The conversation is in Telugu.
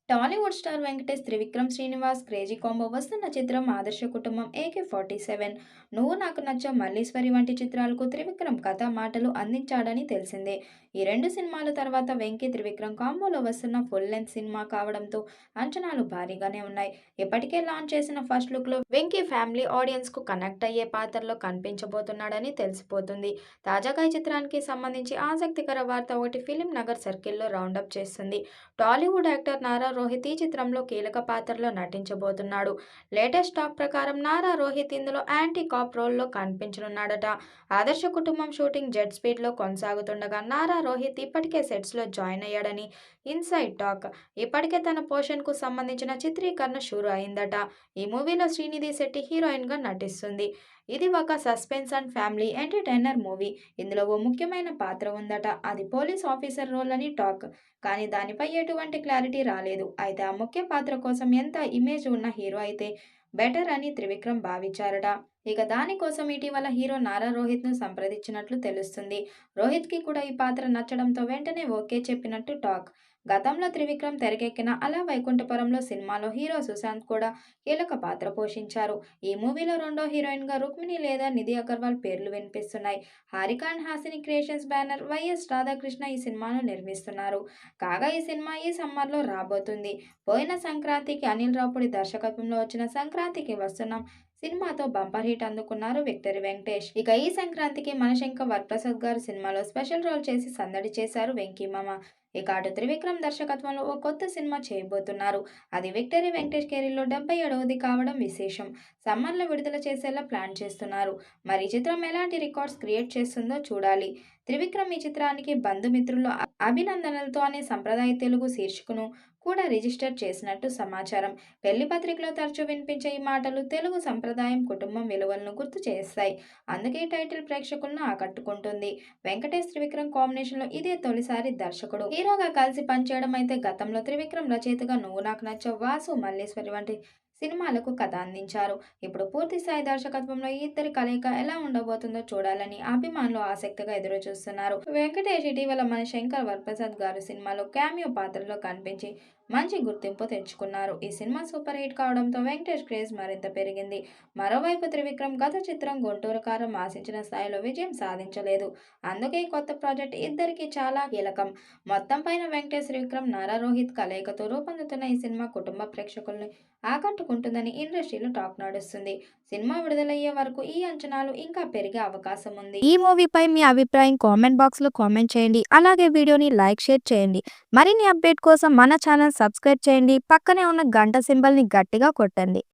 Tollywood star Venkatesh Trivikram Srinivas crazy combo వస్తున్న చిత్రం ఆదర్శ కుటుంబం AK47. నువ్వు నాకు నచ్చావు మల్లీశ్వరి వంటి చిత్రాలకు త్రివిక్రమ్ కథ మాటలు అందించాడని తెలిసిందే. ఈ రెండు సినిమాల తర్వాత వెంకీ త్రివిక్రమ్ కాంబోలో వస్తున్న ఫుల్ లెంత్ సినిమా కావడంతో అంచనాలు భారీగానే ఉన్నాయి. ఇప్పటికే లాంచ్ చేసిన ఫస్ట్ లుక్ లో వెంకీ ఫ్యామిలీ ఆడియన్స్ కు కనెక్ట్ అయ్యే పాత్రలో కనిపించబోతున్నాడని తెలిసిపోతుంది. తాజాగా ఈ చిత్రానికి సంబంధించి ఆసక్తికర వార్త ఒకటి ఫిలిం నగర్ సర్కిల్లో రౌండప్ చేస్తుంది. టాలీవుడ్ యాక్టర్ నారా రోహిత్ ఈ చిత్రంలో కీలక పాత్రలో నటించబోతున్నాడు. లేటెస్ట్ టాక్ ప్రకారం నారా రోహిత్ ఇందులో యాంటీ కాప్ రోల్లో కనిపించనున్నాడట. ఆదర్శ కుటుంబం షూటింగ్ జెట్ స్పీడ్ లో కొనసాగుతుండగా నారా రోహిత్ ఇప్పటికే సెట్స్ లో జాయిన్ అయ్యాడని ఇన్సైడ్ టాక్. ఇప్పటికే తన పోషన్ కు సంబంధించిన చిత్రీకరణ షురూ అయిందట. ఈ మూవీలో శ్రీనిధి శెట్టి హీరోయిన్ గా నటిస్తుంది. ఇది ఒక suspense and family entertainer movie. ఇందులో ఓ ముఖ్యమైన పాత్ర ఉందట. అది పోలీస్ ఆఫీసర్ రోల్ అని టాక్. కానీ దానిపై ఎటువంటి క్లారిటీ రాలేదు. అయితే ఆ ముఖ్య పాత్ర కోసం ఎంత ఇమేజ్ ఉన్న హీరో అయితే బెటర్ అని త్రివిక్రమ్ భావించారట. ఇక దానికోసం ఇటీవల హీరో నారా రోహిత్ ను సంప్రదించినట్లు తెలుస్తుంది. రోహిత్ కి కూడా ఈ పాత్ర నచ్చడంతో వెంటనే ఓకే చెప్పినట్టు టాక్. గతంలో త్రివిక్రమ్ తెరకెక్కిన అలా వైకుంఠపురంలో సినిమాలో హీరో సుశాంత్ కూడా కీలక పాత్ర పోషించారు. ఈ మూవీలో రెండో హీరోయిన్ గా రుక్మిణి లేదా నిధి అగర్వాల్ పేర్లు వినిపిస్తున్నాయి. Harika and Hasini creations banner YS Radhakrishna ఈ సినిమాను నిర్మిస్తున్నారు. కాగా ఈ సినిమా ఈ సమ్మర్లో రాబోతుంది. పోయిన సంక్రాంతికి అనిల్ రావుపూడి దర్శకత్వంలో వచ్చిన సంక్రాంతికి వస్తున్నాం సినిమాతో బంపర్ హిట్ అందుకున్నారు విక్టరీ వెంకటేష్. ఇక ఈ సంక్రాంతికి మనశంకర్ వరప్రసాద్ గారు సినిమాలో స్పెషల్ రోల్ చేసి సందడి చేశారు వెంకీ మామ. ఇక అటు త్రివిక్రమ్ దర్శకత్వంలో ఓ కొత్త సినిమా చేయబోతున్నారు. అది విక్టరీ వెంకటేష్ కెరీర్లో 77వది కావడం విశేషం. సమ్మర్లో విడుదల చేసేలా ప్లాన్ చేస్తున్నారు. మరి ఈ చిత్రం ఎలాంటి రికార్డ్స్ క్రియేట్ చేస్తుందో చూడాలి. త్రివిక్రమ్ ఈ చిత్రానికి బంధుమిత్రులు అభినందనలతో అనే సంప్రదాయ తెలుగు శీర్షికను కూడా రిజిస్టర్ చేసినట్టు సమాచారం. పెళ్లి పత్రికలో తరచూ వినిపించే ఈ మాటలు తెలుగు సంప్రదాయం, కుటుంబం విలువలను గుర్తు చేస్తాయి. అందుకే ఈ టైటిల్ ప్రేక్షకులను ఆకట్టుకుంటుంది. వెంకటేష్ త్రివిక్రమ్ కాంబినేషన్ లో ఇదే తొలిసారి దర్శకుడు హీరోగా కలిసి పనిచేయడం. అయితే గతంలో త్రివిక్రమ్ రచయితగా నువ్వు నాకు నచ్చావు, వాసు, మల్లీశ్వరి వంటి సినిమాలకు కథ అందించారు. ఇప్పుడు పూర్తి స్థాయి దర్శకత్వంలో ఈ ఇద్దరి కలయిక ఎలా ఉండబోతుందో చూడాలని అభిమానులు ఆసక్తిగా ఎదురు చూస్తున్నారు. వెంకటేష్ ఇటీవల మన శంకర్ వరప్రసాద్ గారు సినిమాలో క్యామియో పాత్రలో కనిపించి మంచి గుర్తింపు తెచ్చుకున్నారు. ఈ సినిమా సూపర్ హిట్ కావడంతో వెంకటేష్ క్రేజ్ మరింత పెరిగింది. మరోవైపు త్రివిక్రమ్ గత చిత్రం గుంటూరు కారం ఆశించిన స్థాయిలో విజయం సాధించలేదు. అందుకే ఈ కొత్త ప్రాజెక్ట్ ఇద్దరికి చాలా కీలకం. మొత్తం పైన వెంకటేష్ త్రివిక్రమ్ నారా రోహిత్ కలయికతో రూపొందుతున్న ఈ సినిమా కుటుంబ ప్రేక్షకుల్ని ఆకట్టుకుంటుందని ఇండస్ట్రీలో టాక్ నడుస్తుంది. సినిమా విడుదలయ్యే వరకు ఈ అంచనాలు ఇంకా పెరిగే అవకాశం ఉంది. ఈ మూవీపై మీ అభిప్రాయం కామెంట్ బాక్స్ లో కామెంట్ చేయండి. అలాగే వీడియోని లైక్, షేర్ చేయండి. మరిన్ని అప్డేట్ కోసం మన ఛానల్ సబ్స్క్రైబ్ చేయండి. పక్కనే ఉన్న గంట సింబల్ ని గట్టిగా కొట్టండి.